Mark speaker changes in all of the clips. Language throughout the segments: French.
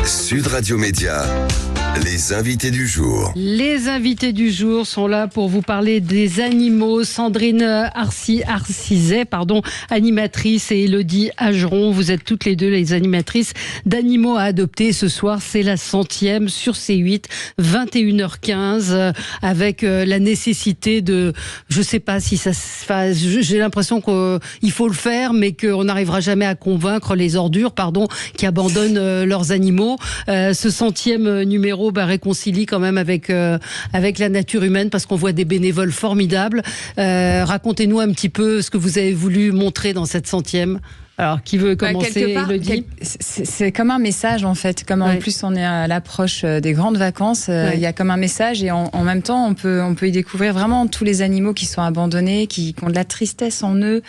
Speaker 1: Sud Radio Média, les invités du jour.
Speaker 2: Les invités du jour sont là pour vous parler des animaux. Sandrine Arcizet, animatrice, et Élodie Ageron. Vous êtes toutes les deux les animatrices d'Animaux à adopter. Ce soir, c'est la 100e sur C8, 21h15, avec la nécessité de... Je sais pas si ça se fait... J'ai l'impression qu'il faut le faire, mais qu'on n'arrivera jamais à convaincre les ordures, qui abandonnent leurs animaux. Ce 100e numéro réconcilie quand même avec la nature humaine, parce qu'on voit des bénévoles formidables. Racontez-nous un petit peu ce que vous avez voulu montrer dans cette 100e. Alors, qui veut commencer, Élodie ?
Speaker 3: C'est comme un message, en fait. Comme en plus, on est à l'approche des grandes vacances, il y a comme un message, et en même temps, on peut y découvrir vraiment tous les animaux qui sont abandonnés, qui ont de la tristesse en eux.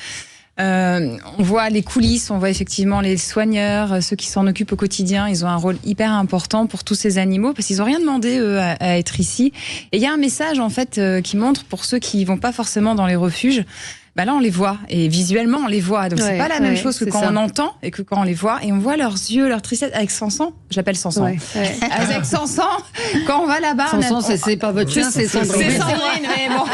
Speaker 3: On voit les coulisses, on voit effectivement les soigneurs, ceux qui s'en occupent au quotidien. Ils ont un rôle hyper important pour tous ces animaux, parce qu'ils n'ont rien demandé, eux, à être ici. Et il y a un message, en fait, qui montre, pour ceux qui ne vont pas forcément dans les refuges, là, on les voit, et visuellement, on les voit. Donc, c'est pas la même chose que quand on entend et que quand on les voit. Et on voit leurs yeux, leur tristesse. Avec Sansan, je l'appelle Sansan. Avec Sansan, quand on va là-bas...
Speaker 2: Sansan, c'est pas votre chien, c'est Sandrine.
Speaker 3: C'est Sandrine, mais bon.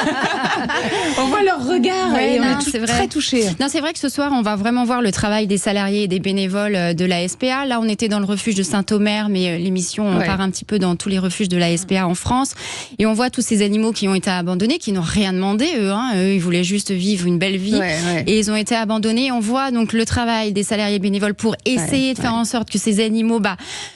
Speaker 3: On voit leur regard, et on est très touchés.
Speaker 4: Non, c'est vrai que ce soir, on va vraiment voir le travail des salariés et des bénévoles de la SPA. Là, on était dans le refuge de Saint-Omer, mais l'émission, on part un petit peu dans tous les refuges de la SPA en France. Et on voit tous ces animaux qui ont été abandonnés, qui n'ont rien demandé, eux. Eux, ils voulaient juste vivre une belle vie, et ils ont été abandonnés. On voit donc le travail des salariés bénévoles pour essayer de faire en sorte que ces animaux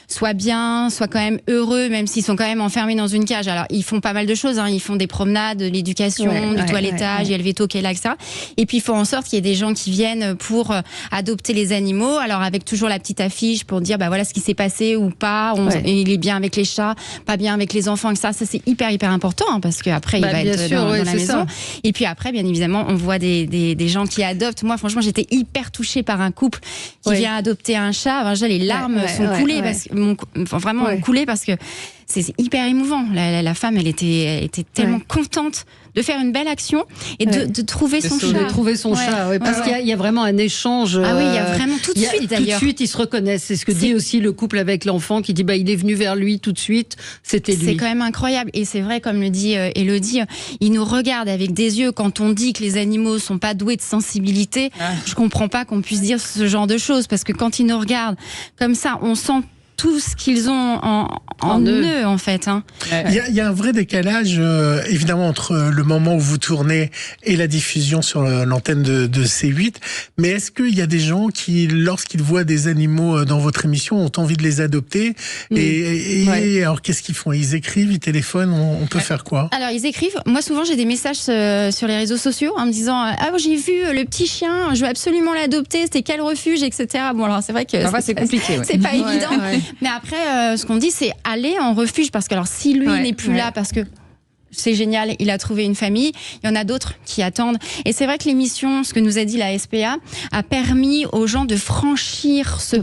Speaker 4: soient bien, soient quand même heureux, même s'ils sont quand même enfermés dans une cage. Alors, ils font pas mal de choses, ils font des promenades, de l'éducation, du toilettage, il y a le veto qui est là, etc. Et puis, il faut en sorte qu'il y ait des gens qui viennent pour adopter les animaux. Alors, avec toujours la petite affiche pour dire, voilà ce qui s'est passé ou pas. Il est bien avec les chats, pas bien avec les enfants, etc. Ça, c'est hyper important, parce qu'après, il va être dans la maison. Ça. Et puis après, bien évidemment, on voit des gens qui adoptent. Moi, franchement, j'étais hyper touchée par un couple qui vient adopter un chat. Les larmes sont coulées, vraiment coulées, parce que c'est hyper émouvant. La femme, elle était tellement contente de faire une belle action et de trouver son chat.
Speaker 2: De trouver son chat, parce qu'il y a vraiment un échange.
Speaker 4: Ah oui, il y a vraiment tout de suite, d'ailleurs.
Speaker 2: Tout de suite, ils se reconnaissent. C'est ce que dit aussi le couple avec l'enfant, qui dit il est venu vers lui tout de suite, c'était lui.
Speaker 4: C'est quand même incroyable. Et c'est vrai, comme le dit Élodie, il nous regarde avec des yeux. Quand on dit que les animaux sont pas doués de sensibilité, je comprends pas qu'on puisse dire ce genre de choses, parce que quand ils nous regardent comme ça, on sent tout ce qu'ils ont en eux, en fait.
Speaker 5: Il y a un vrai décalage, évidemment, entre le moment où vous tournez et la diffusion sur l'antenne de C8. Mais est-ce qu'il y a des gens qui, lorsqu'ils voient des animaux dans votre émission, ont envie de les adopter ? Et alors, qu'est-ce qu'ils font ? Ils écrivent, ils téléphonent, on peut faire quoi ?
Speaker 4: Alors, ils écrivent. Moi, souvent, j'ai des messages sur les réseaux sociaux en me disant « j'ai vu le petit chien, je veux absolument l'adopter, c'était quel refuge, etc. » Bon, alors, c'est vrai que
Speaker 3: c'est compliqué.
Speaker 4: C'est pas évident. Mais après, ce qu'on dit, c'est aller en refuge, parce que alors, si lui n'est plus là, parce que c'est génial, il a trouvé une famille, il y en a d'autres qui attendent. Et c'est vrai que l'émission, ce que nous a dit la SPA, a permis aux gens de franchir ce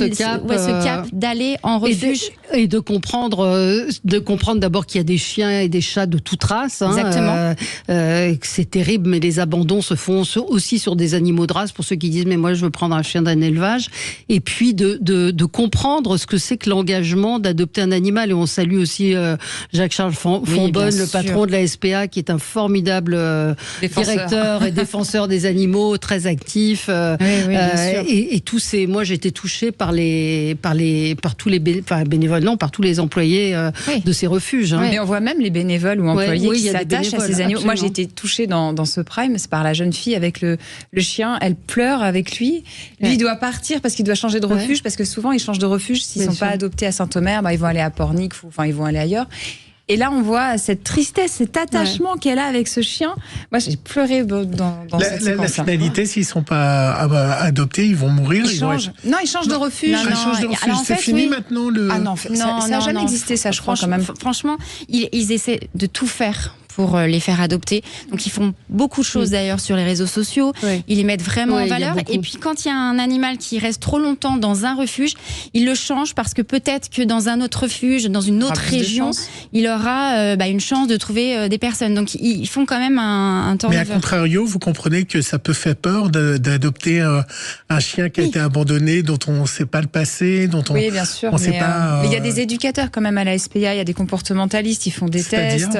Speaker 4: cap, d'aller en refuge.
Speaker 2: Et de comprendre d'abord qu'il y a des chiens et des chats de toute race.
Speaker 4: Exactement.
Speaker 2: Que c'est terrible, mais les abandons se font aussi sur des animaux de race, pour ceux qui disent mais moi je veux prendre un chien d'un élevage. Et puis de comprendre ce que c'est que l'engagement d'adopter un animal. Et on salue aussi Jacques-Charles Fonbonne, le patron de la SPA, qui est un formidable directeur et défenseur des animaux, très actif. Et tous ces... Moi, j'ai été touchée par tous les bénévoles, par tous les employés de ces refuges.
Speaker 3: Mais on voit même les bénévoles ou employés qui s'attachent à ces animaux.
Speaker 2: Absolument.
Speaker 3: Moi, j'ai été touchée dans ce prime, c'est par la jeune fille avec le chien. Elle pleure avec lui. Lui, il doit partir parce qu'il doit changer de refuge, parce que souvent, ils changent de refuge. S'ils ne sont pas adoptés à Saint-Omer, ils vont aller à Pornic, ils vont aller ailleurs. Et là, on voit cette tristesse, cet attachement qu'elle a avec ce chien. Moi, j'ai pleuré dans cette séquence.
Speaker 5: La finalité, s'ils ne sont pas adoptés, ils vont mourir.
Speaker 3: Ils changent de refuge.
Speaker 5: Ils changent de refuge. C'est fini maintenant
Speaker 3: ça n'a jamais existé, ça, je crois, quand même.
Speaker 4: Franchement, ils essaient de tout faire pour les faire adopter. Donc ils font beaucoup de choses d'ailleurs sur les réseaux sociaux. Ils les mettent vraiment en valeur. Et puis quand il y a un animal qui reste trop longtemps dans un refuge, ils le changent parce que peut-être que dans un autre refuge, dans une autre région, il aura une chance de trouver des personnes. Donc ils font quand même un turnover.
Speaker 5: Mais à contrario, vous comprenez que ça peut faire peur d'adopter un chien qui a été abandonné, dont on ne sait pas le passé, dont on...
Speaker 3: Oui, bien sûr.
Speaker 5: Mais
Speaker 3: il y a des éducateurs quand même à la SPA, il y a des comportementalistes, ils font des tests.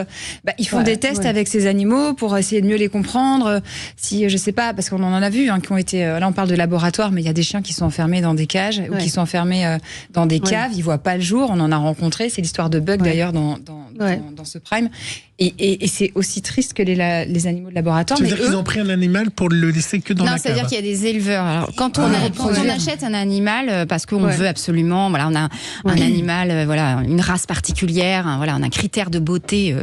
Speaker 3: Ils font des tests avec ces animaux pour essayer de mieux les comprendre. Si, je sais pas, parce qu'on en a vu qui ont été... Là, on parle de laboratoire, mais il y a des chiens qui sont enfermés dans des cages ou qui sont enfermés dans des caves, ils voient pas le jour, on en a rencontré, c'est l'histoire de Bug d'ailleurs dans ce Prime. Et c'est aussi triste que les animaux de laboratoire.
Speaker 5: C'est-à-dire qu'ils ont pris un animal pour le laisser que dans la cave.
Speaker 4: Non, c'est-à-dire qu'il y a des éleveurs. Alors, quand on achète un animal, parce qu'on veut absolument, on a un animal, une race particulière, on a un critère de beauté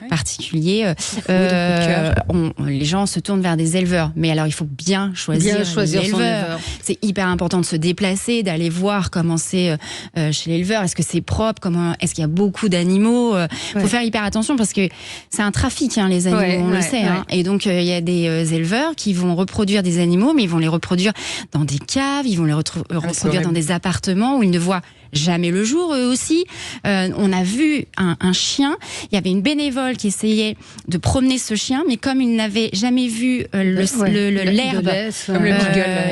Speaker 4: particulier, les gens se tournent vers des éleveurs. Mais alors, il faut bien choisir l'éleveur. C'est hyper important de se déplacer, d'aller voir comment c'est chez l'éleveur. Est-ce que c'est propre? Est-ce qu'il y a beaucoup d'animaux? Faut faire hyper attention parce que c'est un trafic, les animaux, on le sait. Et donc, il y a des éleveurs qui vont reproduire des animaux, mais ils vont les reproduire dans des caves, ils vont les reproduire dans des appartements où ils ne voient jamais le jour, eux aussi. On a vu un chien, il y avait une bénévole qui essayait de promener ce chien, mais comme il n'avait jamais vu l'herbe,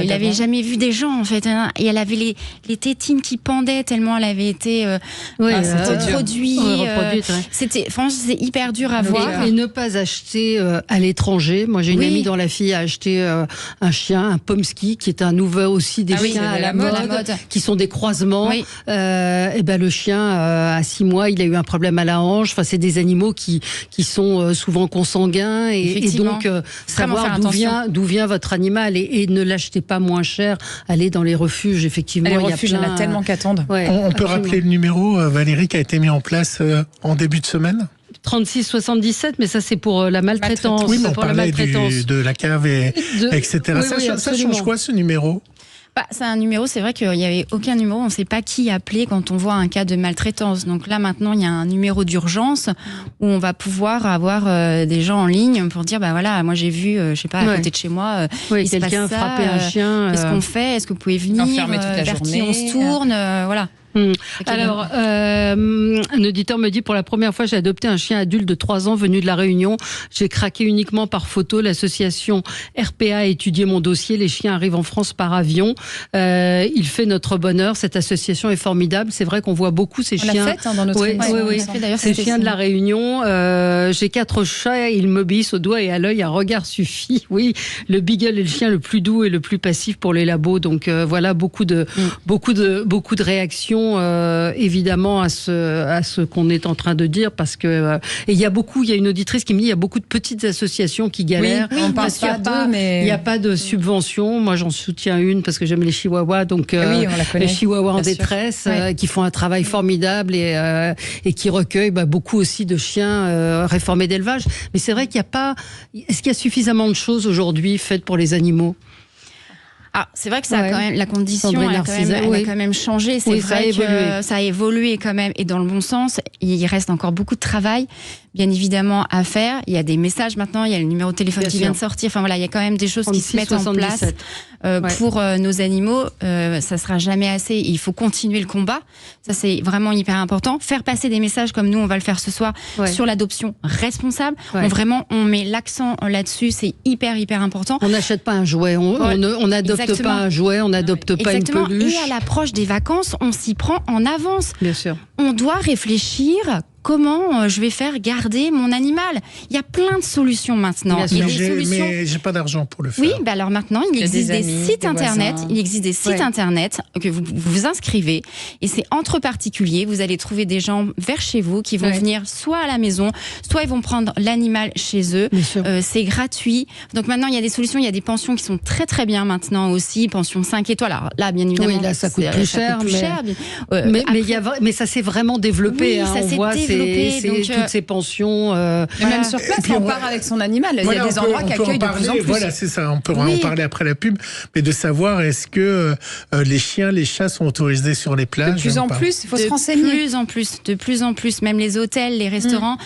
Speaker 4: il n'avait jamais vu des gens, en fait. Et elle avait les tétines qui pendaient tellement elle avait été reproduite. Franchement, c'est hyper dur à voir.
Speaker 2: Et ne pas acheter à l'étranger. Moi, j'ai une amie dont la fille a acheté un chien, un Pomsky, qui est un nouveau aussi des chiens à la mode, qui sont des croisements. Le chien, à 6 mois, il a eu un problème à la hanche. Enfin, c'est des animaux qui sont souvent consanguins. Et donc, savoir d'où vient votre animal et ne l'achetez pas moins cher. Allez dans les refuges, effectivement.
Speaker 3: Les refuges, il y en a tellement qu'attendre.
Speaker 5: On peut rappeler le numéro, Valérie, qui a été mis en place en début de semaine
Speaker 2: 3677, mais ça c'est pour la maltraitance.
Speaker 5: Oui, mais on parlait de la cave, etc. Ça change quoi, ce numéro ?
Speaker 4: C'est un numéro, c'est vrai qu'il n'y avait aucun numéro, on ne sait pas qui appeler quand on voit un cas de maltraitance. Donc là, maintenant, il y a un numéro d'urgence où on va pouvoir avoir des gens en ligne pour dire, moi j'ai vu, je sais pas, à côté de chez moi, il se passe ça.
Speaker 2: Quelqu'un a frappé un chien.
Speaker 4: Qu'est-ce qu'on fait? Est-ce que vous pouvez venir?
Speaker 3: Enfermer toute la journée.
Speaker 4: Vers qui on se tourne? Voilà.
Speaker 2: Alors, un auditeur me dit, pour la première fois, j'ai adopté un chien adulte de 3 ans venu de La Réunion. J'ai craqué uniquement par photo. L'association RPA a étudié mon dossier. Les chiens arrivent en France par avion. Il fait notre bonheur. Cette association est formidable. C'est vrai qu'on voit beaucoup ces chiens.
Speaker 3: On l'a fait dans notre émission.
Speaker 2: Oui. Ces chiens de La Réunion. J'ai 4 chats. Ils m'obéissent au doigt et à l'œil. Un regard suffit. Oui, le Beagle est le chien le plus doux et le plus passif pour les labos. Donc voilà, beaucoup de réactions. Évidemment à ce qu'on est en train de dire, parce que et il y a une auditrice qui me dit il y a beaucoup de petites associations qui galèrent.
Speaker 3: On parle pas d'eux, mais
Speaker 2: il n'y a pas de subvention. Moi, j'en soutiens une parce que j'aime les chihuahuas, donc les chihuahuas en détresse qui font un travail formidable et qui recueillent beaucoup aussi de chiens réformés d'élevage. Mais c'est vrai qu'il n'y a pas. Est-ce qu'il y a suffisamment de choses aujourd'hui faites pour les animaux?
Speaker 4: C'est vrai que ça a quand même, la condition elle a quand même changé. C'est vrai que ça a évolué quand même, et dans le bon sens. Il reste encore beaucoup de travail, bien évidemment, à faire. Il y a des messages maintenant, il y a le numéro de téléphone qui vient de sortir. Enfin voilà, il y a quand même des choses qui se mettent en place pour nos animaux. Ça sera jamais assez. Il faut continuer le combat. Ça, c'est vraiment hyper important. Faire passer des messages comme nous, on va le faire ce soir, sur l'adoption responsable. On met l'accent là-dessus. C'est hyper important.
Speaker 2: On n'achète pas un jouet. On adopte pas un jouet, on n'adopte pas une peluche.
Speaker 4: Et à l'approche des vacances, on s'y prend en avance.
Speaker 2: Bien sûr.
Speaker 4: On doit réfléchir comment je vais faire garder mon animal. Il y a plein de solutions maintenant.
Speaker 5: Mais j'ai pas d'argent pour le faire.
Speaker 4: Oui, alors maintenant, il existe des sites internet. Il existe des sites internet que vous vous inscrivez, et c'est entre particuliers. Vous allez trouver des gens vers chez vous qui vont venir soit à la maison, soit ils vont prendre l'animal chez eux. C'est gratuit. Donc maintenant, il y a des solutions. Il y a des pensions qui sont très très bien maintenant aussi. Pension 5 étoiles. Alors là, bien évidemment,
Speaker 2: ça coûte plus cher. Mais ça s'est vraiment développé.
Speaker 4: Ça s'est développé. développé.
Speaker 2: Toutes ces pensions.
Speaker 3: Même sur place, on part avec son animal. Il y a des endroits qui accueillent de plus en plus.
Speaker 5: Voilà, c'est ça. On peut en parler après la pub, mais de savoir est-ce que les chiens, les chats sont autorisés sur les plages.
Speaker 3: De plus en plus, il faut se renseigner.
Speaker 4: De plus en plus, même les hôtels, les restaurants,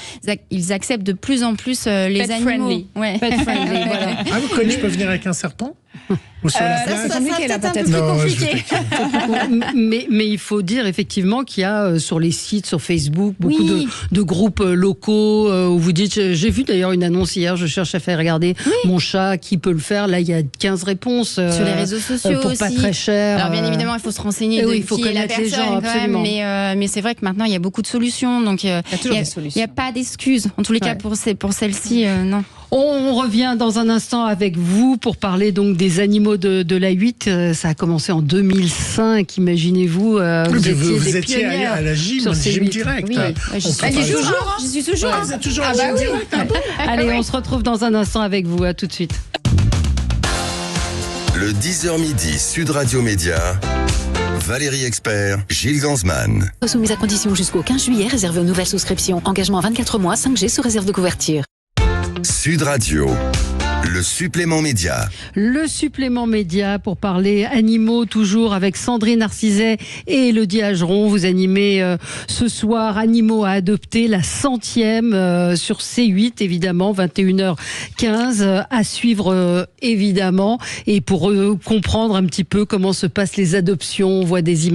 Speaker 4: ils acceptent de plus en plus les
Speaker 3: Pet
Speaker 4: animaux.
Speaker 3: friendly.
Speaker 4: Ouais.
Speaker 2: Pet friendly, voilà.
Speaker 5: Ah, vous croyez que je peux venir avec un serpent ou sur la plage?
Speaker 4: Ça peut-être un peu plus compliqué.
Speaker 2: mais il faut dire effectivement qu'il y a sur les sites, sur Facebook, beaucoup de groupes locaux où vous dites, j'ai vu d'ailleurs une annonce hier, je cherche à faire regarder mon chat, qui peut le faire. Là, il y a 15 réponses.
Speaker 4: Sur les réseaux sociaux
Speaker 2: pour
Speaker 4: aussi.
Speaker 2: pas très cher.
Speaker 4: Alors bien évidemment, il faut se renseigner de
Speaker 2: il faut
Speaker 4: qui est la
Speaker 2: connaître les
Speaker 4: personne
Speaker 2: gens, absolument.
Speaker 4: mais c'est vrai que maintenant, il y a beaucoup de solutions. Donc, il n'y a pas d'excuses. En tous les cas, pour celle-ci, non.
Speaker 2: On revient dans un instant avec vous pour parler donc des animaux de la 8. Ça a commencé en 2005, imaginez-vous.
Speaker 5: Vous étiez à la gym direct.
Speaker 4: Oui, j'y suis toujours.
Speaker 5: Vous êtes toujours à la gym direct.
Speaker 2: Allez, on se retrouve dans un instant avec vous. À tout de suite.
Speaker 1: Le 10h midi, Sud Radio Média. Valérie Expert, Gilles Gansman.
Speaker 6: Soumise à condition jusqu'au 15 juillet, réservé aux nouvelles souscriptions. Engagement 24 mois, 5G sous réserve de couverture.
Speaker 1: Sud Radio, le supplément média.
Speaker 2: Le supplément média pour parler animaux, toujours avec Sandrine Arcizet et Élodie Ageron. Vous animez ce soir Animaux à adopter, la 100e sur C8, évidemment, 21h15, à suivre évidemment. Et pour comprendre un petit peu comment se passent les adoptions, on voit des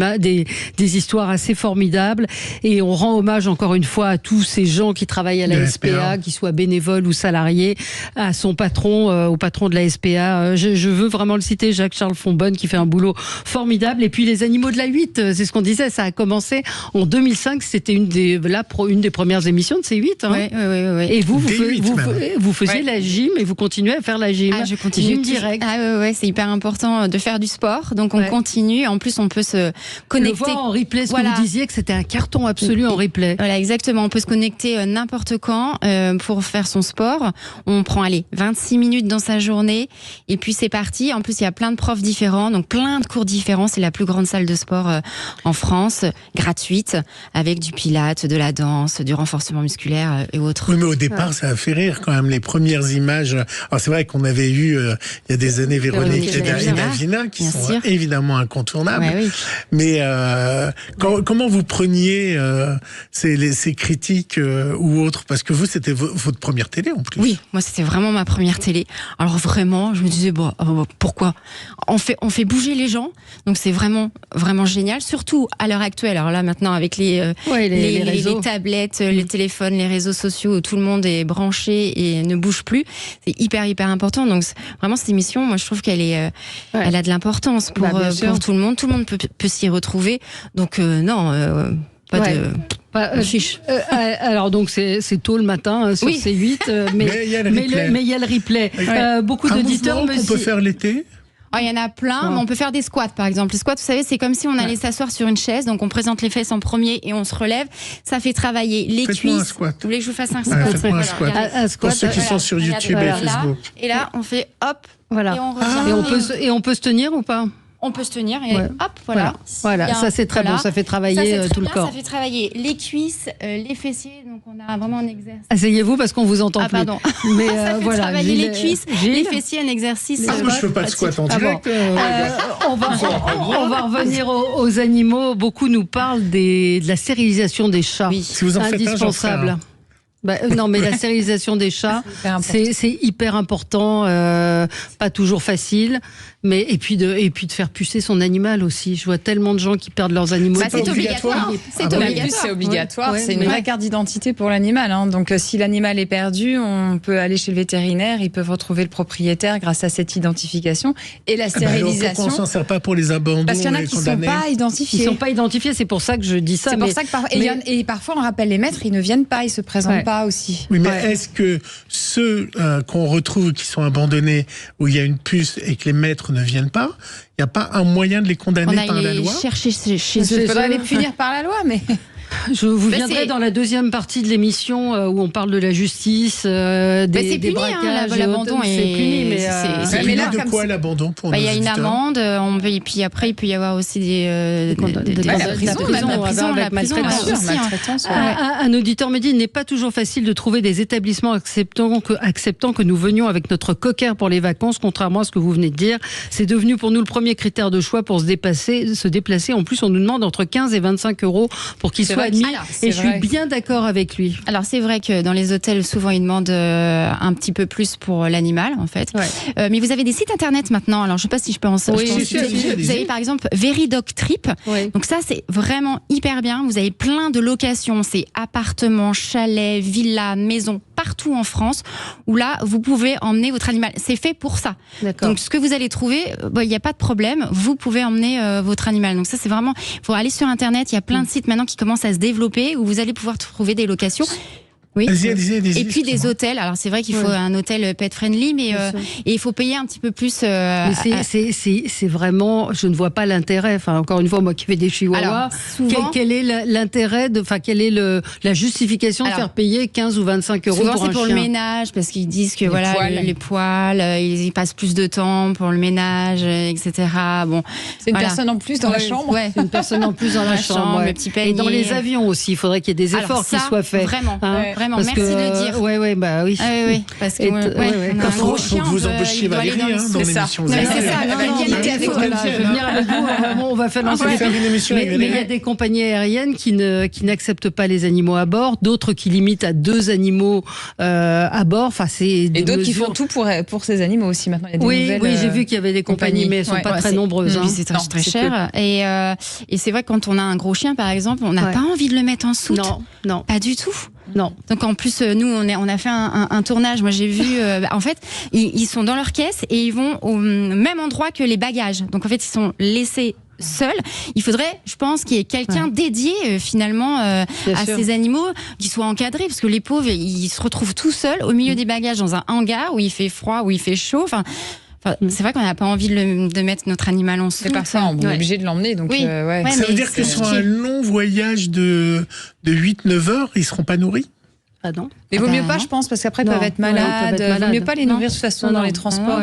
Speaker 2: histoires assez formidables. Et on rend hommage encore une fois à tous ces gens qui travaillent à la SPA, qu'ils soient bénévoles ou salariés, à son patron, au patron de la SPA. Je veux vraiment le citer, Jacques-Charles Fonbonne, qui fait un boulot formidable. Et puis les animaux de la 8, c'est ce qu'on disait, ça a commencé en 2005, c'était une des premières émissions de C8. Hein.
Speaker 4: Oui.
Speaker 2: Et vous faisiez la gym et vous continuez à faire la gym.
Speaker 4: Je continue.
Speaker 2: Gym direct.
Speaker 4: C'est hyper important de faire du sport. Donc on continue. En plus, on peut se connecter.
Speaker 2: Le voir en replay, ce que vous disiez que c'était un carton absolu en replay.
Speaker 4: Voilà, exactement. On peut se connecter n'importe quand pour faire son sport. On prend 26 minutes dans sa journée et puis c'est parti. En plus, il y a plein de profs différents, donc plein de cours différents. C'est la plus grande salle de sport en France, gratuite, avec du pilates, de la danse, du renforcement musculaire et autres.
Speaker 5: Oui, mais au départ, ça a fait rire quand même, les premières images. Alors c'est vrai qu'on avait eu, il y a des années, Véronique et Davina, qui sont évidemment incontournables.
Speaker 4: Ouais, oui.
Speaker 5: Mais comment vous preniez ces critiques ou autres? Parce que vous, c'était votre première télé en plus.
Speaker 4: Oui, moi c'était vraiment ma première télé. Alors vraiment, je me disais pourquoi on fait bouger les gens, donc c'est vraiment génial, surtout à l'heure actuelle. Alors là maintenant avec les tablettes, les téléphones, les réseaux sociaux où tout le monde est branché et ne bouge plus, c'est hyper important. Donc vraiment cette émission, moi je trouve qu'elle est elle a de l'importance pour tout le monde. Tout le monde peut s'y retrouver. Donc pas de
Speaker 2: alors donc c'est tôt le matin sur C8, mais il y a le replay. Beaucoup d'auditeurs
Speaker 5: on peut faire l'été.
Speaker 4: Il y en a plein, mais on peut faire des squats par exemple. Les squats, vous savez, c'est comme si on allait s'asseoir sur une chaise, donc on présente les fesses en premier et on se relève. Ça fait travailler les cuisses.
Speaker 5: Un squat.
Speaker 4: Vous voulez que je vous fasse un squat?
Speaker 5: Faites-moi un squat. Pour ceux qui sont sur YouTube et Facebook.
Speaker 4: Et là, on fait hop,
Speaker 2: voilà.
Speaker 4: Et on revient.
Speaker 2: Et on peut se tenir ou pas?
Speaker 4: On peut se tenir et hop, voilà.
Speaker 2: Ça c'est très bon, ça fait travailler tout le corps.
Speaker 4: Ça fait travailler les cuisses, les fessiers, donc on a vraiment un exercice.
Speaker 2: Vous parce qu'on vous entend plus.
Speaker 4: Pardon.
Speaker 2: Mais
Speaker 4: ça fait travailler les cuisses, les fessiers, un exercice.
Speaker 5: Moi je fais pas de squat en direct.
Speaker 2: On va revenir aux animaux. Beaucoup nous parlent de la stérilisation des chats.
Speaker 4: Oui.
Speaker 5: Si vous en faites
Speaker 2: indispensable. Non, mais la stérilisation des chats, c'est hyper important, pas toujours facile, mais et puis de faire pucer son animal aussi. Je vois tellement de gens qui perdent leurs animaux.
Speaker 3: C'est obligatoire. C'est obligatoire. C'est une vraie carte d'identité pour l'animal. Hein. Donc si l'animal est perdu, on peut aller chez le vétérinaire, ils peuvent retrouver le propriétaire grâce à cette identification et la stérilisation.
Speaker 5: Pourquoi on s'en sert pas pour les abandons?
Speaker 3: Parce qu'il y en a qui ne sont pas identifiés.
Speaker 2: Ils sont pas identifiés, c'est pour ça que je dis ça.
Speaker 3: C'est pour ça que et parfois on rappelle les maîtres, ils ne viennent pas, ils se présentent pas aussi.
Speaker 5: Oui, mais est-ce que ceux qu'on retrouve qui sont abandonnés, où il y a une puce et que les maîtres ne viennent pas, il n'y a pas un moyen de les condamner par la loi?
Speaker 4: Chercher chez eux.
Speaker 3: Il faudrait les punir par la loi, mais...
Speaker 2: Je vous viendrai dans la deuxième partie de l'émission où on parle de la justice, des braquages.
Speaker 4: L'abandon
Speaker 2: c'est puni, mais
Speaker 5: c'est puni de quoi l'abandon pour
Speaker 4: il y a une amende, et puis après il peut y avoir aussi la prison,
Speaker 2: Un auditeur me dit il n'est pas toujours facile de trouver des établissements acceptant que nous venions avec notre cocker pour les vacances, contrairement à ce que vous venez de dire. C'est devenu pour nous le premier critère de choix pour se déplacer. En plus, on nous demande entre 15 et 25 euros pour qu'il soit admis. Et je suis bien d'accord avec lui. Alors, c'est vrai que dans les hôtels, souvent, ils demandent un petit peu plus pour l'animal, en fait. Ouais. Mais vous avez des sites internet maintenant. Alors, je ne sais pas si je peux en citer. Vous avez, par exemple, Veridog Trip. Oui. Donc ça, c'est vraiment hyper bien. Vous avez plein de locations. C'est appartements, chalets, villas, maisons, partout en France, où là, vous pouvez emmener votre animal. C'est fait pour ça. D'accord. Donc, ce que vous allez trouver, il n'y a pas de problème. Vous pouvez emmener votre animal. Donc ça, c'est vraiment... Il faut aller sur Internet. Il y a plein de sites maintenant qui commencent à se développer, où vous allez pouvoir trouver des locations. Oui. Allez-y, et puis des hôtels. Alors c'est vrai qu'il faut un hôtel pet friendly, mais et il faut payer un petit peu plus. Mais c'est vraiment, je ne vois pas l'intérêt. Enfin, encore une fois, moi qui fais des chihuahuas, quel est l'intérêt quelle est la justification de faire payer 15 ou 25 euros pour un chien? C'est pour le ménage, parce qu'ils disent que les poils, ils passent plus de temps pour le ménage, etc. Bon,
Speaker 3: c'est une personne en plus dans la chambre.
Speaker 2: Ouais, c'est une personne en plus dans la chambre.
Speaker 3: Le petit panier.
Speaker 2: Et dans les avions aussi, il faudrait qu'il y ait des efforts qui soient faits.
Speaker 4: Vraiment. Vraiment, merci de le dire.
Speaker 2: Oui, bah oui.
Speaker 4: Oui, parce que
Speaker 5: faut que vous empêchiez Valérie dans l'émission.
Speaker 4: C'est ça.
Speaker 2: Je vais venir avec vous. On va faire
Speaker 5: une émission.
Speaker 2: Mais il y a des compagnies aériennes qui n'acceptent pas les animaux à bord, d'autres qui limitent à 2 animaux à bord. Enfin, et
Speaker 3: d'autres qui font tout pour ces animaux aussi maintenant.
Speaker 2: Oui, j'ai vu qu'il y avait des compagnies, mais elles ne sont pas très nombreuses.
Speaker 4: C'est très cher. Et c'est vrai que quand on a un gros chien, par exemple, on n'a pas envie de le mettre en soute.
Speaker 2: Non.
Speaker 4: Pas du tout.
Speaker 2: Non.
Speaker 4: Donc en plus, nous, on a fait un tournage. Moi, j'ai vu, en fait, ils sont dans leur caisse et ils vont au même endroit que les bagages. Donc en fait, ils sont laissés seuls. Il faudrait, je pense, qu'il y ait quelqu'un dédié finalement à ces animaux, qui soit encadré, parce que les pauvres, ils se retrouvent tout seuls au milieu des bagages dans un hangar où il fait froid, où il fait chaud. Enfin, c'est vrai qu'on n'a pas envie de mettre notre animal en soute.
Speaker 3: C'est pas ça, on est obligé de l'emmener. Donc
Speaker 5: ça veut dire que sur un long voyage de 8-9 heures, ils ne seront pas nourris?
Speaker 2: Ah non.
Speaker 3: Mais vaut mieux pas, je pense, parce qu'après, ils peuvent être malades. Vaut mieux pas les nourrir de toute façon dans les transports.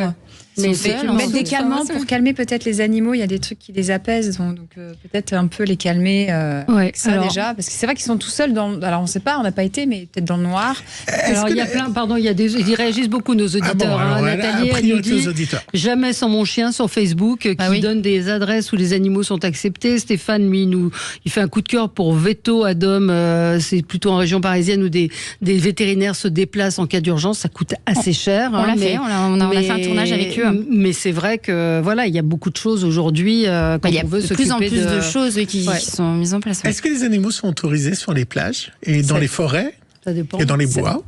Speaker 3: Mettre des calmants pour calmer peut-être les animaux. Il y a des trucs qui les apaisent, donc peut-être un peu les calmer. Déjà, parce que c'est vrai qu'ils sont tout seuls. Alors on ne sait pas, on n'a pas été, mais peut-être dans le noir.
Speaker 2: Alors il y a plein, ils réagissent beaucoup nos auditeurs. Nathalie, elle nous dit jamais sans mon chien sur Facebook qui donne des adresses où les animaux sont acceptés. Stéphane, lui, il fait un coup de cœur pour Veto à Dôme. C'est plutôt en région parisienne où des vétérinaires se déplacent en cas d'urgence. Ça coûte assez cher.
Speaker 4: On l'a fait, on a fait un tournage avec eux.
Speaker 2: Mais c'est vrai que il y a beaucoup de choses aujourd'hui quand on veut s'occuper
Speaker 4: de plus en plus de choses qui sont mises en place.
Speaker 5: Est-ce que les animaux sont autorisés sur les plages et dans les forêts?
Speaker 2: Ça dépend.
Speaker 5: Et dans les bois.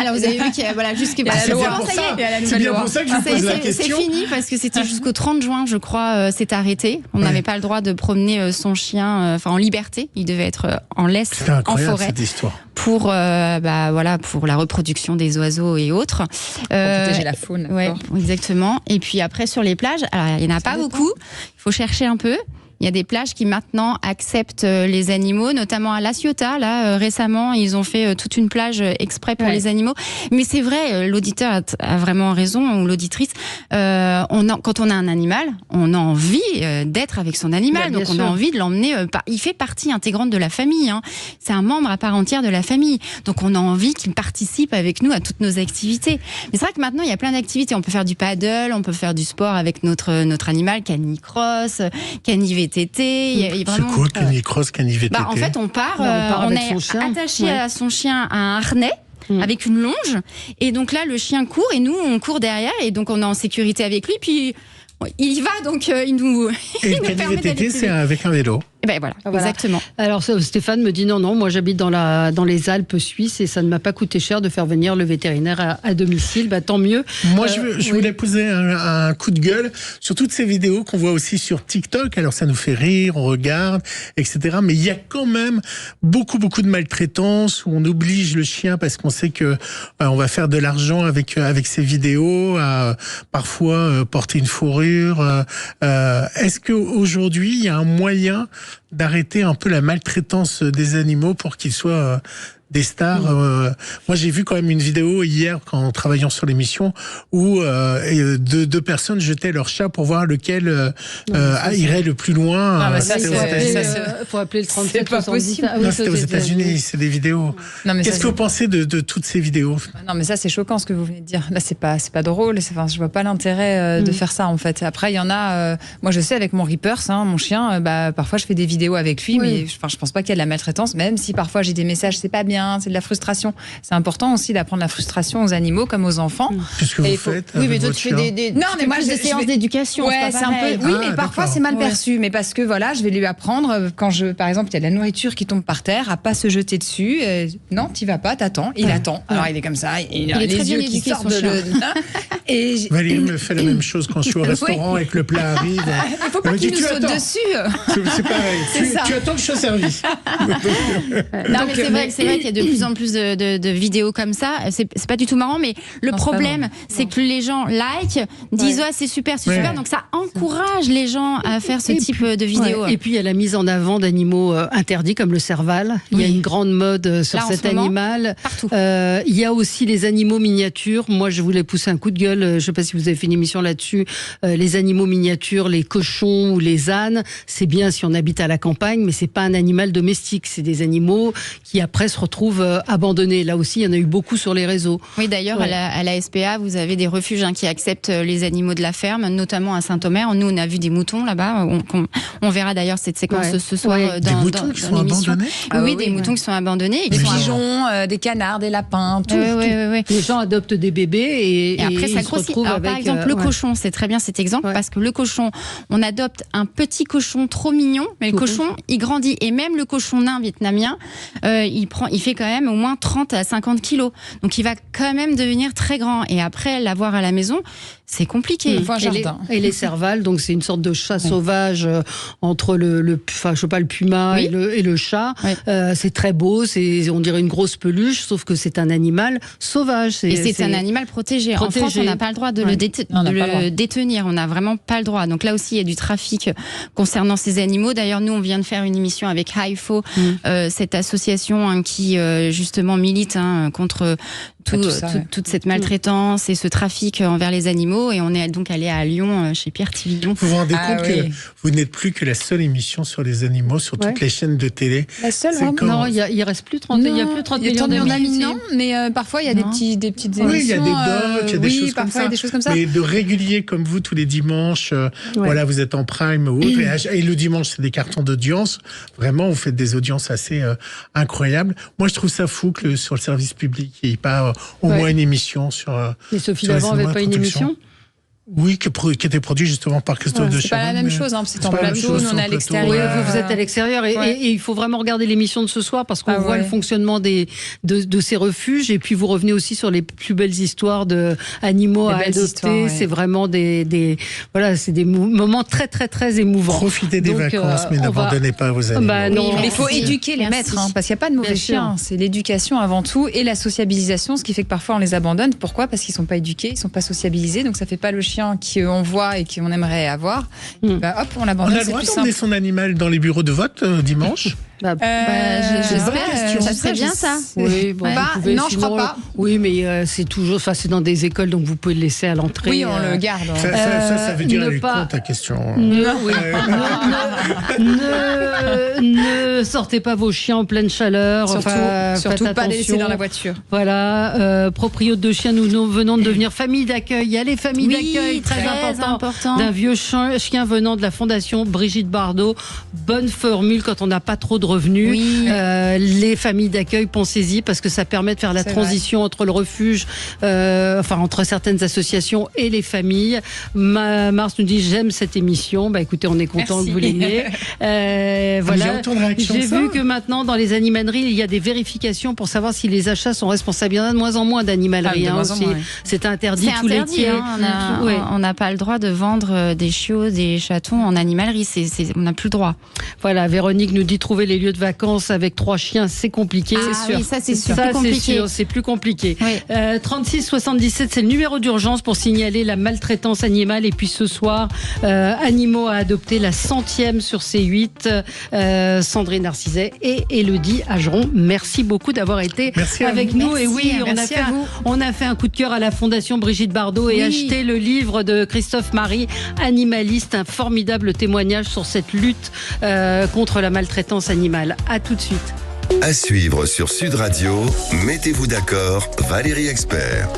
Speaker 4: Alors vous avez vu qu'il y a jusqu'à
Speaker 5: c'est bien pour ça que je vous pose la question.
Speaker 4: C'est fini parce que c'était jusqu'au 30 juin, je crois, c'est arrêté. On n'avait pas le droit de promener son chien en liberté. Il devait être en laisse en forêt.
Speaker 5: Cette histoire.
Speaker 4: Pour pour la reproduction des oiseaux et autres.
Speaker 3: Pour protéger la faune.
Speaker 4: Ouais, exactement. Et puis après sur les plages, alors il n'y en a pas beaucoup. Il faut chercher un peu. Il y a des plages qui maintenant acceptent les animaux, notamment à La Ciotat. Là, récemment, ils ont fait toute une plage exprès pour les animaux. Mais c'est vrai, l'auditeur a vraiment raison, ou l'auditrice. Quand on a un animal, on a envie d'être avec son animal. Donc on a envie de l'emmener. Il fait partie intégrante de la famille. Hein. C'est un membre à part entière de la famille. Donc on a envie qu'il participe avec nous à toutes nos activités. Mais c'est vrai que maintenant, il y a plein d'activités. On peut faire du paddle, on peut faire du sport avec notre animal, canicross, canivt.
Speaker 5: C'est quoi canicross, canivt?
Speaker 4: En fait, on est attaché à son chien à un harnais. Avec une longe, et donc là le chien court et nous on court derrière, et donc on est en sécurité avec lui, puis il y va, donc il nous
Speaker 5: permet d'aller. C'est avec un vélo.
Speaker 4: Et ben voilà, exactement.
Speaker 2: Alors Stéphane me dit non, moi j'habite dans les Alpes suisses et ça ne m'a pas coûté cher de faire venir le vétérinaire à domicile. Tant mieux.
Speaker 5: Moi je voulais poser un coup de gueule sur toutes ces vidéos qu'on voit aussi sur TikTok. Alors ça nous fait rire, on regarde, etc. Mais il y a quand même beaucoup de maltraitance où on oblige le chien parce qu'on sait que on va faire de l'argent avec ces vidéos, à parfois porter une fourrure. Est-ce qu'aujourd'hui il y a un moyen d'arrêter un peu la maltraitance des animaux pour qu'ils soient des stars. Moi, j'ai vu quand même une vidéo hier, en travaillant sur l'émission, où deux personnes jetaient leur chat pour voir lequel irait le plus loin.
Speaker 2: Faut appeler le 37.
Speaker 3: C'est pas possible.
Speaker 5: Non, c'était aux États-Unis. C'est des vidéos. Qu'est-ce que vous pensez de toutes ces vidéos?
Speaker 3: Non, mais ça, c'est choquant ce que vous venez de dire. Là, c'est pas drôle. Enfin, je vois pas l'intérêt de faire ça, en fait. Après, il y en a. Moi, je sais, avec mon Reapers, mon chien, parfois, je fais des vidéos avec lui, mais je pense pas qu'il y a de la maltraitance, même si parfois j'ai des messages, c'est pas bien. C'est de la frustration. C'est important aussi d'apprendre la frustration aux animaux comme aux enfants.
Speaker 5: Qu'est-ce que vous faites?
Speaker 4: Oui, mais toi, tu fais des séances d'éducation.
Speaker 3: Ouais, c'est un peu. Oui, mais parfois c'est mal perçu. Mais parce que voilà, je vais lui apprendre quand par exemple, il y a de la nourriture qui tombe par terre, à pas se jeter dessus. Non, t'y vas pas, t'attends. Il attend. Alors il est comme ça, il a les yeux qui sortent de.
Speaker 5: Valérie me fait la même chose quand je suis au restaurant et que le plat arrive.
Speaker 3: Il faut pas qu'il nous saute dessus.
Speaker 5: C'est pareil. Tu attends que je sois servi.
Speaker 4: Non, mais c'est vrai qu'il y a de plus en plus de vidéos comme ça. C'est pas du tout marrant, mais le problème, c'est que les gens disent c'est super, donc ça encourage les gens à faire ce type de vidéos.
Speaker 2: Et puis il y a la mise en avant d'animaux interdits comme le serval. Il y a une grande mode sur cet animal.
Speaker 4: Partout.
Speaker 2: Il y a aussi les animaux miniatures. Moi, je voulais pousser un coup de gueule. Je ne sais pas si vous avez fait une émission là-dessus. Les animaux miniatures, les cochons ou les ânes, c'est bien si on habite à la campagne, mais c'est pas un animal domestique. C'est des animaux qui après se retrouvent abandonnés. Là aussi, il y en a eu beaucoup sur les réseaux.
Speaker 4: Oui, d'ailleurs, à la SPA, vous avez des refuges qui acceptent les animaux de la ferme, notamment à Saint-Omer. Nous, on a vu des moutons là-bas. On verra d'ailleurs cette séquence ce soir
Speaker 5: des moutons qui sont abandonnés.
Speaker 4: Oui, des moutons qui sont abandonnés.
Speaker 3: Des pigeons, des canards, des lapins, tout.
Speaker 2: Les gens adoptent des bébés et
Speaker 4: après ça grossit. Alors, par exemple, le cochon, c'est très bien cet exemple parce que le cochon, on adopte un petit cochon trop mignon, mais le cochon, il grandit. Et même le cochon nain vietnamien, il fait quand même au moins 30 à 50 kilos. Donc il va quand même devenir très grand. Et après, l'avoir à la maison, c'est compliqué.
Speaker 3: Il faut un jardin.
Speaker 2: Et les servals, donc c'est une sorte de chat sauvage entre le puma et le chat. C'est très beau, on dirait une grosse peluche, sauf que c'est un animal sauvage.
Speaker 4: C'est un animal protégé. En France, on n'a pas le droit de le détenir. On n'a vraiment pas le droit. Donc là aussi, il y a du trafic concernant ces animaux. D'ailleurs, nous, on vient de faire une émission avec HIFO, cette association qui justement milite contre toute cette maltraitance et ce trafic envers les animaux. Et on est donc allé à Lyon chez Pierre Tivillon.
Speaker 5: Vous vous rendez compte que vous n'êtes plus que la seule émission sur les animaux sur toutes les chaînes de télé?
Speaker 3: La seule,
Speaker 2: non, il reste plus 30 millions. Il y a plus 30 millions
Speaker 3: d'émissions. Mais parfois il y a des petites émissions.
Speaker 5: Oui, il y a des docs, il y a des choses comme ça.
Speaker 3: Des choses comme ça.
Speaker 5: Mais de réguliers comme vous tous les dimanches, voilà, vous êtes en prime ou autre, et le dimanche c'est des cartons d'audience. Vraiment, vous faites des audiences assez incroyables. Moi, je trouve ça fou que sur le service public, il n'y ait pas au moins une émission sur.
Speaker 2: Et Sophie Davant n'avait pas une émission?
Speaker 5: Oui, qui était produit justement par Christophe de Chavannes.
Speaker 3: C'est pas la même chose, c'est en plateau, nous on est à l'extérieur.
Speaker 2: Oui, vous êtes à l'extérieur et il faut vraiment regarder l'émission de ce soir parce qu'on voit le fonctionnement de ces refuges et puis vous revenez aussi sur les plus belles histoires d'animaux à adopter. C'est vraiment des moments très très très émouvants.
Speaker 5: Profitez des vacances, mais n'abandonnez pas vos animaux.
Speaker 3: Il faut éduquer les maîtres, parce qu'il n'y a pas de mauvais chiens. C'est l'éducation avant tout et la sociabilisation, ce qui fait que parfois on les abandonne. Pourquoi? Parce qu'ils ne sont pas éduqués, ils ne sont pas sociabilisés, donc ça ne fait pas le chien qu'on voit et qu'on aimerait avoir. On l'abandonne.
Speaker 5: On a le droit d'emmener son animal dans les bureaux de vote dimanche?
Speaker 4: J'espère, ça serait bien ça.
Speaker 2: Oui,
Speaker 3: non, je crois pas.
Speaker 2: Oui, mais c'est toujours, c'est dans des écoles, donc vous pouvez le laisser à l'entrée.
Speaker 3: Oui, on le garde.
Speaker 5: Ça veut dire répondre à ta question.
Speaker 2: Ne sortez pas vos chiens en pleine chaleur.
Speaker 3: Surtout pas les laisser dans la voiture.
Speaker 2: Voilà, proprio de chiens, nous venons de devenir famille d'accueil. Il y a les familles d'accueil, très important. D'un vieux chien venant de la fondation Brigitte Bardot. Bonne formule quand on n'a pas trop de revenus. Les familles d'accueil, pensez-y, parce que ça permet de faire la transition entre le refuge, entre certaines associations et les familles. Mars nous dit j'aime cette émission. Écoutez, on est content que vous l'aimiez. Voilà. J'ai vu que maintenant dans les animaleries il y a des vérifications pour savoir si les achats sont responsables. Il y en a de moins en moins d'animaleries aussi. C'est interdit.
Speaker 4: C'est interdit. On n'a pas le droit de vendre des chiots, des chatons en animalerie. On n'a plus le droit.
Speaker 2: Voilà. Véronique nous dit trouver les lieux de vacances avec 3 chiens, c'est compliqué.
Speaker 4: C'est sûr. Oui, ça c'est sûr.
Speaker 2: Ça,
Speaker 4: plus compliqué.
Speaker 2: c'est sûr, c'est plus compliqué.
Speaker 4: Oui.
Speaker 2: 36 77, c'est le numéro d'urgence pour signaler la maltraitance animale. Et puis ce soir, Animaux à adopter, la 100e sur C8. Sandrine Arcizet et Élodie Ageron, merci beaucoup d'avoir été avec nous.
Speaker 3: Merci,
Speaker 2: et oui, on a fait un coup de cœur à la Fondation Brigitte Bardot et acheté le livre de Christophe Marie, Animaliste, un formidable témoignage sur cette lutte contre la maltraitance animale. À tout de suite.
Speaker 1: À suivre sur Sud Radio, mettez-vous d'accord, Valérie Expert.